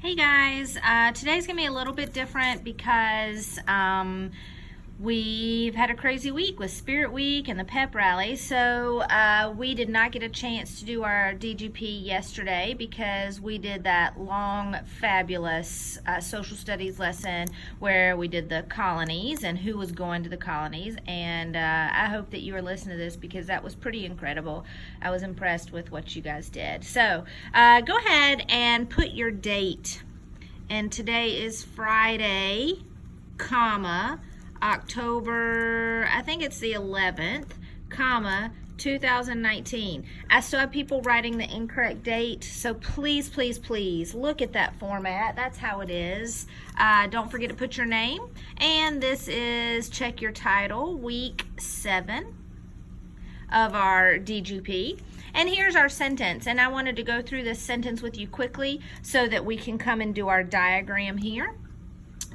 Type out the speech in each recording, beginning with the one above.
Hey guys, today's gonna be a little bit different because we've had a crazy week with Spirit Week and the pep rally. So we did not get a chance to do our DGP yesterday because we did that long, fabulous social studies lesson where we did the colonies and who was going to the colonies. And I hope that you were listening to this because that was pretty incredible. I was impressed with what you guys did. So go ahead and put your date. And today is Friday, October, I think it's the 11th, 2019. I still have people writing the incorrect date, so please, please, please look at that format. That's how it is. Don't forget to put your name. And this is Check Your Title, week 7 of our DGP. And here's our sentence, and I wanted to go through this sentence with you quickly so that we can come and do our diagram here.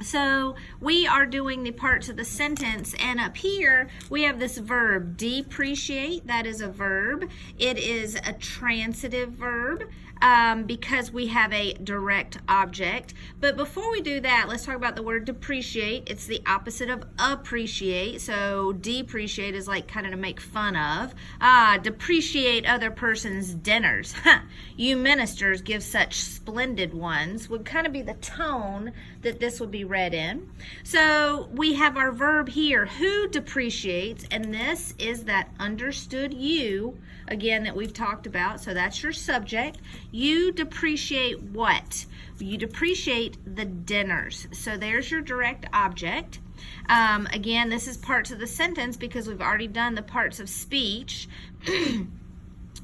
So we are doing the parts of the sentence, and up here we have this verb, depreciate. That is a verb. It is a transitive verb because we have a direct object. But before we do that, let's talk about the word depreciate. It's the opposite of appreciate. So depreciate is like kind of to make fun of. Depreciate other person's dinners. You ministers give such splendid ones would kind of be the tone that this would be read in. So we have our verb here, who depreciates, and this is that understood you, again, that we've talked about. So that's your subject. You depreciate what? You depreciate the dinners. So there's your direct object. Again, this is parts of the sentence because we've already done the parts of speech.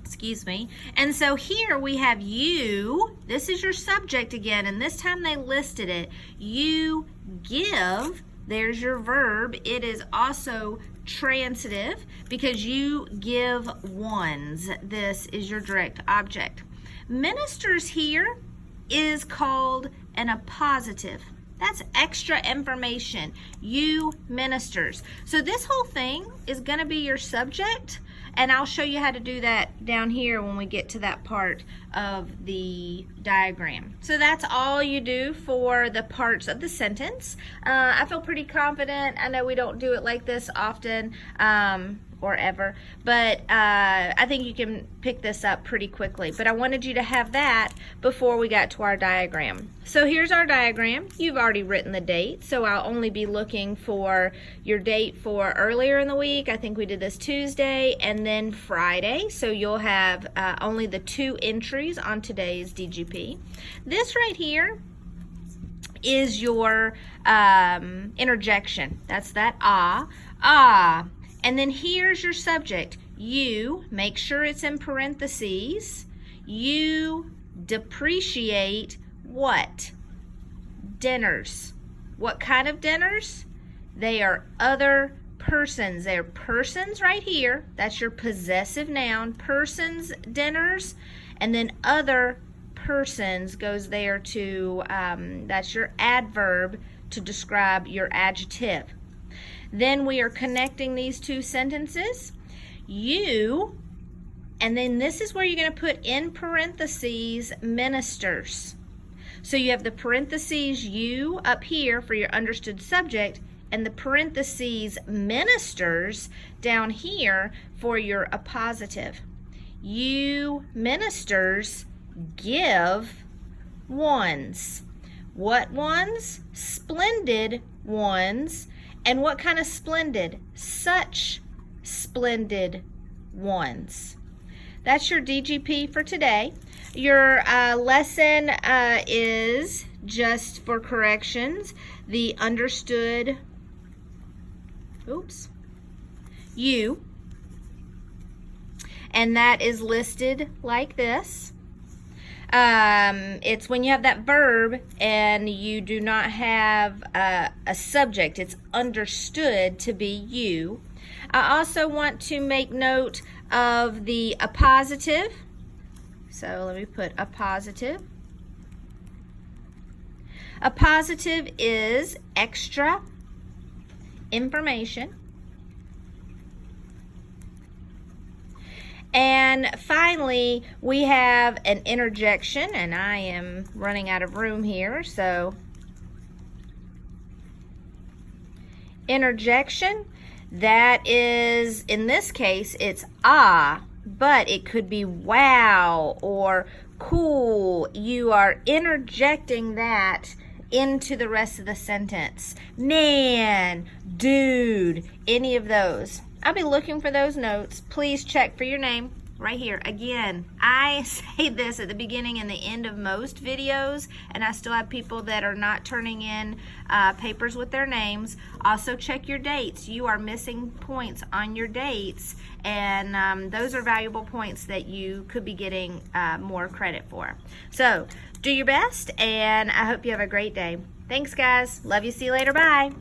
Excuse me. And so here we have you. This is your subject again, and this time they listed it. You give. There's your verb. It is also transitive because you give ones. This is your direct object. Ministers here is called an appositive. That's extra information. You ministers. So this whole thing is going to be your subject, and I'll show you how to do that down here when we get to that part of the diagram. So that's all you do for the parts of the sentence. I feel pretty confident. I know we don't do it like this often or ever, but I think you can pick this up pretty quickly. But I wanted you to have that before we got to our diagram. So here's our diagram. You've already written the date, so I'll only be looking for your date for earlier in the week. I think we did this Tuesday and then Friday, so you'll have only the 2 entries on today's DGP. This right here is your interjection. That's that ah. And then here's your subject. You, make sure it's in parentheses. You depreciate what? Dinners. What kind of dinners? They are other persons. They're persons right here. That's your possessive noun. Persons, dinners. And then other persons goes there to, that's your adverb to describe your adjective. Then we are connecting these 2 sentences. You, and then this is where you're going to put in parentheses ministers. So you have the parentheses you up here for your understood subject, and the parentheses ministers down here for your appositive. You ministers give ones. What ones? Splendid ones. And what kind of splendid? Such splendid ones. That's your DGP for today. Your lesson is just for corrections. The understood, you. And that is listed like this. It's when you have that verb and you do not have a subject. It's understood to be you. I also want to make note of the appositive. So let me put appositive. Appositive is extra information. And finally, we have an interjection, and I am running out of room here, so interjection, that is, in this case, it's ah, but it could be wow or cool. You are interjecting that into the rest of the sentence. Man, dude, any of those. I'll be looking for those notes. Please check for your name right here. Again, I say this at the beginning and the end of most videos, and I still have people that are not turning in papers with their names. Also check your dates. You are missing points on your dates, and those are valuable points that you could be getting more credit for. So do your best, and I hope you have a great day. Thanks, guys. Love you. See you later. Bye.